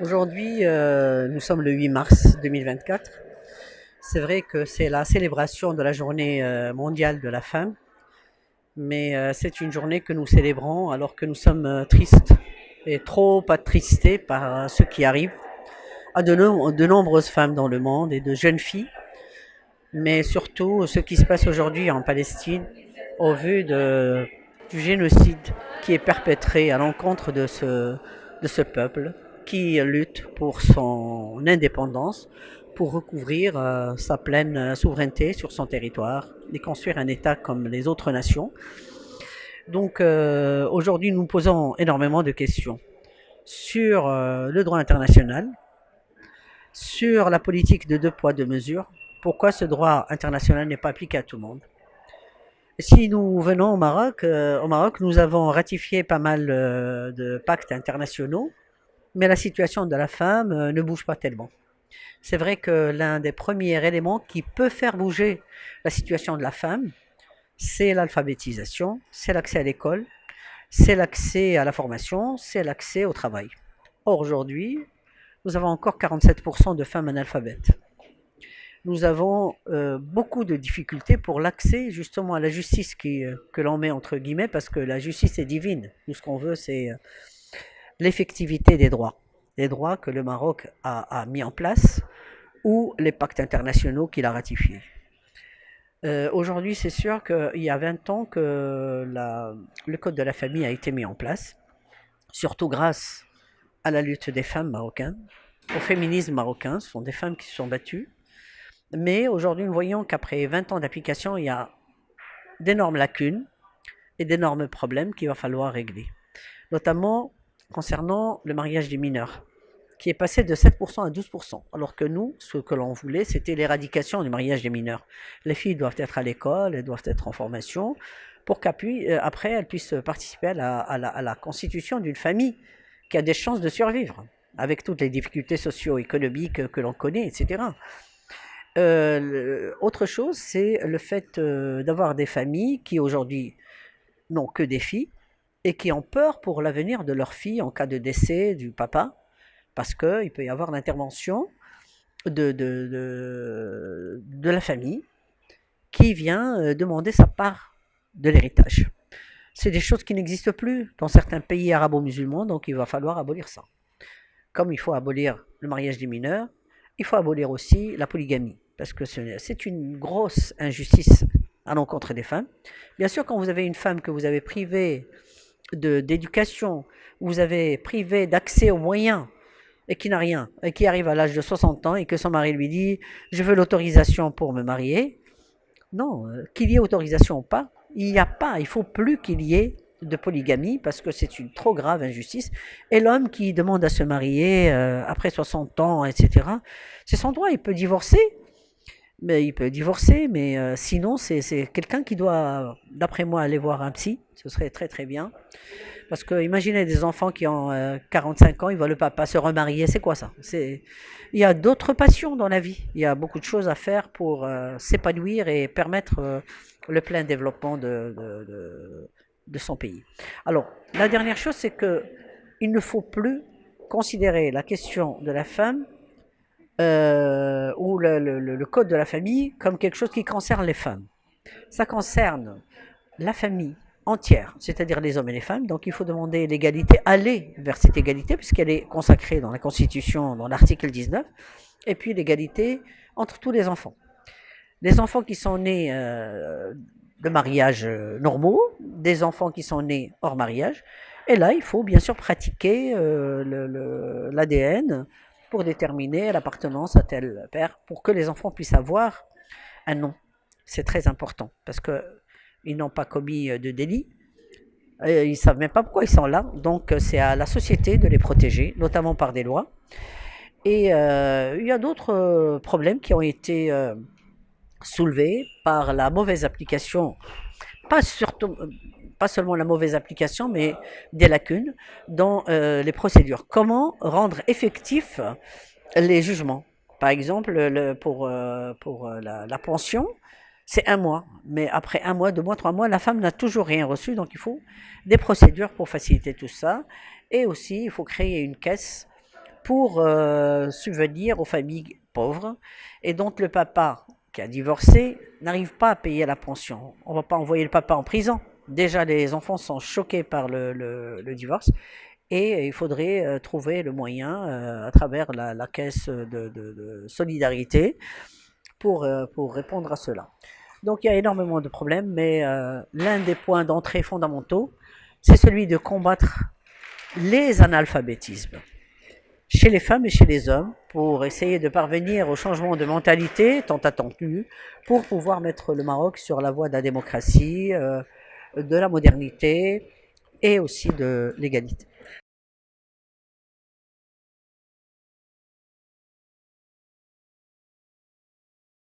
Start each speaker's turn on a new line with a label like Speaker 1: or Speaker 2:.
Speaker 1: Aujourd'hui, nous sommes le 8 mars 2024. C'est vrai que c'est la célébration de la journée mondiale de la femme, mais c'est une journée que nous célébrons alors que nous sommes tristes et trop attristés par ce qui arrive à de nombreuses femmes dans le monde et de jeunes filles, mais surtout ce qui se passe aujourd'hui en Palestine au vu du génocide qui est perpétré à l'encontre de ce peuple qui lutte pour son indépendance, pour recouvrir sa pleine souveraineté sur son territoire et construire un État comme les autres nations. Donc aujourd'hui, nous nous posons énormément de questions sur le droit international, sur la politique de deux poids, deux mesures. Pourquoi ce droit international n'est pas appliqué à tout le monde? Si nous venons au Maroc, nous avons ratifié pas mal de pactes internationaux, mais la situation de la femme ne bouge pas tellement. C'est vrai que l'un des premiers éléments qui peut faire bouger la situation de la femme, c'est l'alphabétisation, c'est l'accès à l'école, c'est l'accès à la formation, c'est l'accès au travail. Or, aujourd'hui, nous avons encore 47% de femmes analphabètes. Nous avons beaucoup de difficultés pour l'accès justement à la justice que l'on met entre guillemets, parce que la justice est divine. Nous, ce qu'on veut, c'est l'effectivité des droits que le Maroc a mis en place ou les pactes internationaux qu'il a ratifiés. Aujourd'hui, c'est sûr qu'il y a 20 ans que le Code de la famille a été mis en place, surtout grâce à la lutte des femmes marocaines, au féminisme marocain. Ce sont des femmes qui se sont battues. Mais aujourd'hui, nous voyons qu'après 20 ans d'application, il y a d'énormes lacunes et d'énormes problèmes qu'il va falloir régler. Notamment concernant le mariage des mineurs, qui est passé de 7% à 12%. Alors que nous, ce que l'on voulait, c'était l'éradication du mariage des mineurs. Les filles doivent être à l'école, elles doivent être en formation, pour qu'après, elles puissent participer à la constitution d'une famille qui a des chances de survivre, avec toutes les difficultés socio-économiques que l'on connaît, etc. Autre chose, c'est le fait d'avoir des familles qui aujourd'hui n'ont que des filles et qui ont peur pour l'avenir de leur fille en cas de décès du papa, parce qu'il peut y avoir l'intervention de la famille qui vient demander sa part de l'héritage. C'est des choses qui n'existent plus dans certains pays arabo-musulmans, donc il va falloir abolir ça. Comme il faut abolir le mariage des mineurs, il faut abolir aussi la polygamie, parce que c'est une grosse injustice à l'encontre des femmes. Bien sûr, quand vous avez une femme que vous avez privée d'éducation, vous avez privé d'accès aux moyens, et qui n'a rien, et qui arrive à l'âge de 60 ans, et que son mari lui dit « je veux l'autorisation pour me marier », non, qu'il y ait autorisation ou pas, il n'y a pas, il ne faut plus qu'il y ait de polygamie parce que c'est une trop grave injustice. Et l'homme qui demande à se marier après 60 ans, etc., c'est son droit, il peut divorcer, mais sinon c'est quelqu'un qui doit, d'après moi, aller voir un psy, ce serait très très bien. Parce que imaginez des enfants qui ont 45 ans, ils voient le papa se remarier, c'est quoi ça? Il y a d'autres passions dans la vie, il y a beaucoup de choses à faire pour s'épanouir et permettre le plein développement de son pays. Alors, la dernière chose, c'est qu'il ne faut plus considérer la question de la femme ou le code de la famille comme quelque chose qui concerne les femmes. Ça concerne la famille entière, c'est-à-dire les hommes et les femmes. Donc il faut demander l'égalité, aller vers cette égalité, puisqu'elle est consacrée dans la Constitution, dans l'article 19, et puis l'égalité entre tous les enfants. Les enfants qui sont nés de mariages normaux, des enfants qui sont nés hors mariage, et là il faut bien sûr pratiquer l'ADN pour déterminer l'appartenance à tel père, pour que les enfants puissent avoir un nom. C'est très important, parce que ils n'ont pas commis de délit, ils ne savent même pas pourquoi ils sont là, donc c'est à la société de les protéger, notamment par des lois. Et il y a d'autres problèmes qui ont été soulevés par la mauvaise application, pas, surtout, pas seulement la mauvaise application, mais des lacunes dans les procédures. Comment rendre effectifs les jugements? Par exemple, pour la pension, c'est un mois. Mais après un mois, 2 mois, 3 mois, la femme n'a toujours rien reçu. Donc il faut des procédures pour faciliter tout ça. Et aussi, il faut créer une caisse pour subvenir aux familles pauvres et dont le papa qui a divorcé n'arrive pas à payer la pension. On ne va pas envoyer le papa en prison. Déjà, les enfants sont choqués par le divorce et il faudrait trouver le moyen à travers la caisse de solidarité pour répondre à cela. Donc il y a énormément de problèmes, mais l'un des points d'entrée fondamentaux, c'est celui de combattre les analphabétismes chez les femmes et chez les hommes pour essayer de parvenir au changement de mentalité tant attendu pour pouvoir mettre le Maroc sur la voie de la démocratie, de la modernité et aussi de l'égalité.